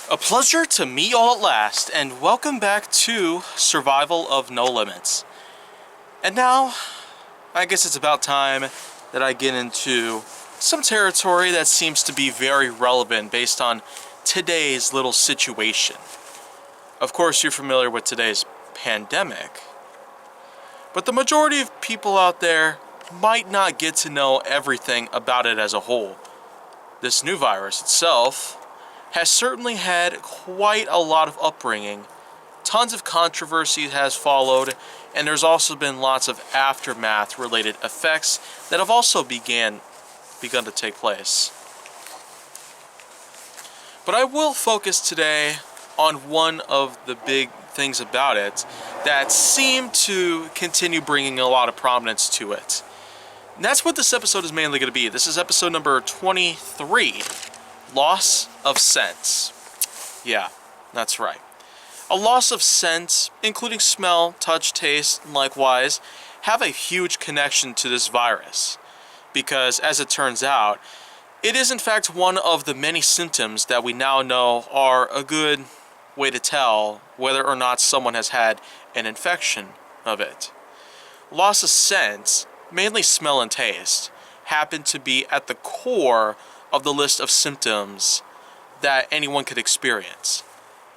A pleasure to meet y'all at last, and welcome back to Survival of No Limits. And now, I guess it's about time that I get into some territory that seems to be very relevant based on today's little situation. Of course, you're familiar with today's pandemic, but the majority of people out there might not get to know everything about it as a whole. This new virus itself has certainly had quite a lot of upbringing. Tons of controversy has followed, and there's also been lots of aftermath related effects that have also begun to take place. But I will focus today on one of the big things about it that seem to continue bringing a lot of prominence to it. And that's what this episode is mainly going to be. This is episode number 23, Loss of Sense. Yeah, that's right. A loss of sense, including smell, touch, taste, and likewise, have a huge connection to this virus. Because, as it turns out, it is in fact one of the many symptoms that we now know are a good way to tell whether or not someone has had an infection of it. Loss of sense, mainly smell and taste, happen to be at the core of the list of symptoms that anyone could experience.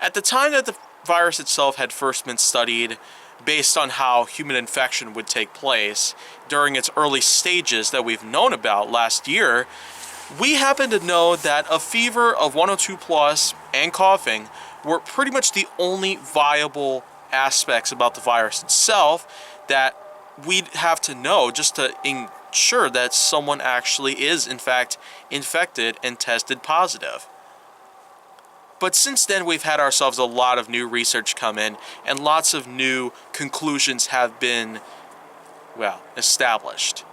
At the time that the virus itself had first been studied based on how human infection would take place during its early stages that we've known about last year, we happen to know that a fever of 102 plus and coughing were pretty much the only viable aspects about the virus itself that we'd have to know just to ensure that someone actually is in fact infected and tested positive. But since then, we've had ourselves a lot of new research come in, and lots of new conclusions have been, established.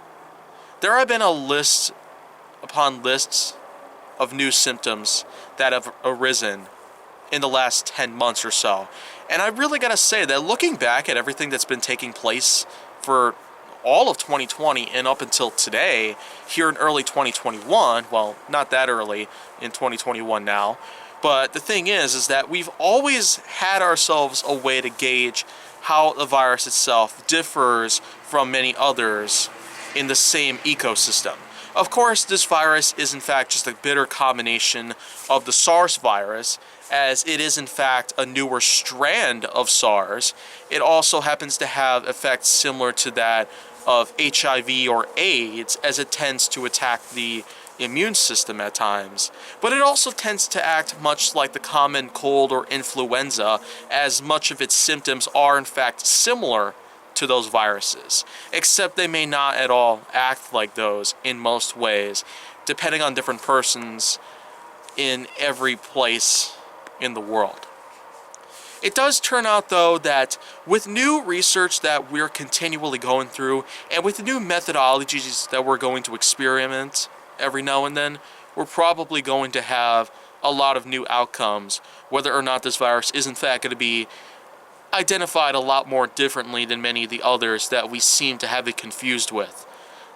There have been a list upon lists of new symptoms that have arisen in the last 10 months or so. And I really gotta say that looking back at everything that's been taking place for all of 2020 and up until today, here in early 2021, well, not that early in 2021 now, but the thing is that we've always had ourselves a way to gauge how the virus itself differs from many others in the same ecosystem. Of course, this virus is in fact just a bitter combination of the SARS virus, as it is in fact a newer strand of SARS. It also happens to have effects similar to that of HIV or AIDS, as it tends to attack the immune system at times. But it also tends to act much like the common cold or influenza, as much of its symptoms are in fact similar to those viruses, except they may not at all act like those in most ways, depending on different persons in every place in the world. It does turn out, though, that with new research that we're continually going through, and with new methodologies that we're going to experiment every now and then, we're probably going to have a lot of new outcomes, whether or not this virus is in fact going to be identified a lot more differently than many of the others that we seem to have it confused with.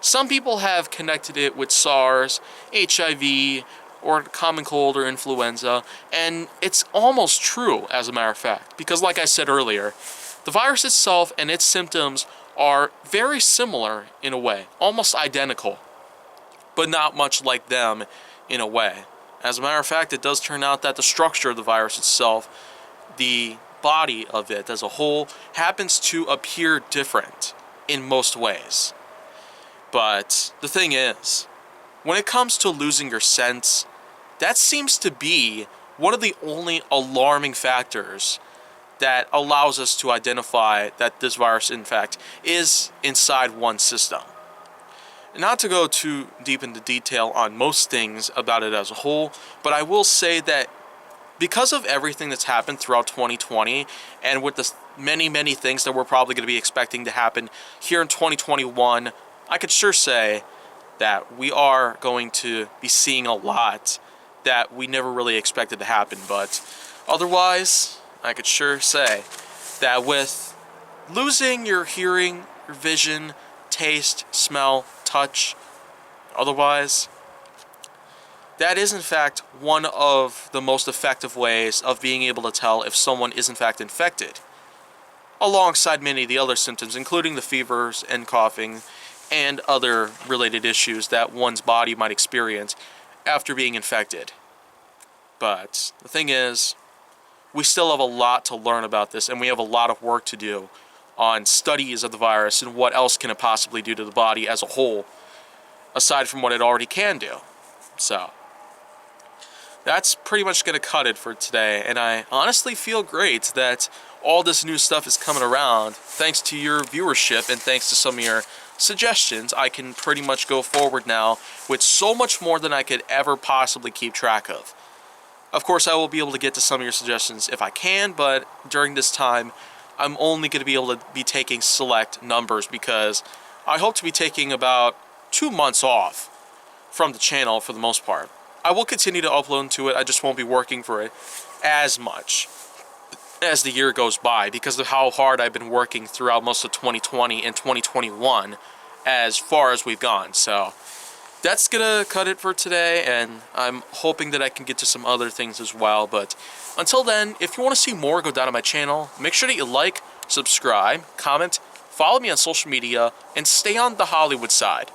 Some people have connected it with SARS, HIV, or common cold or influenza, and it's almost true, as a matter of fact, because like I said earlier, the virus itself and its symptoms are very similar in a way, almost identical, but not much like them in a way. As a matter of fact, it does turn out that the structure of the virus itself, the body of it as a whole, happens to appear different in most ways. But the thing is, when it comes to losing your sense, that seems to be one of the only alarming factors that allows us to identify that this virus, in fact, is inside one system. Not to go too deep into detail on most things about it as a whole, but I will say that because of everything that's happened throughout 2020, and with the many things that we're probably going to be expecting to happen here in 2021, I could sure say that we are going to be seeing a lot that we never really expected to happen. But otherwise, I could sure say that with losing your hearing, your vision, taste, smell, touch, otherwise, that is in fact one of the most effective ways of being able to tell if someone is in fact infected, alongside many of the other symptoms, including the fevers and coughing and other related issues that one's body might experience after being infected. But the thing is, we still have a lot to learn about this, and we have a lot of work to do on studies of the virus and what else can it possibly do to the body as a whole, aside from what it already can do. So that's pretty much going to cut it for today, and I honestly feel great that all this new stuff is coming around. Thanks to your viewership and thanks to some of your suggestions, I can pretty much go forward now with so much more than I could ever possibly keep track of. Of course, I will be able to get to some of your suggestions if I can, but during this time, I'm only going to be able to be taking select numbers because I hope to be taking about 2 months off from the channel for the most part. I will continue to upload to it, I just won't be working for it as much as the year goes by because of how hard I've been working throughout most of 2020 and 2021 as far as we've gone. So that's gonna cut it for today, and I'm hoping that I can get to some other things as well. But until then, if you want to see more, go down to my channel. Make sure that you like, subscribe, comment, follow me on social media, and stay on the Hollywood side.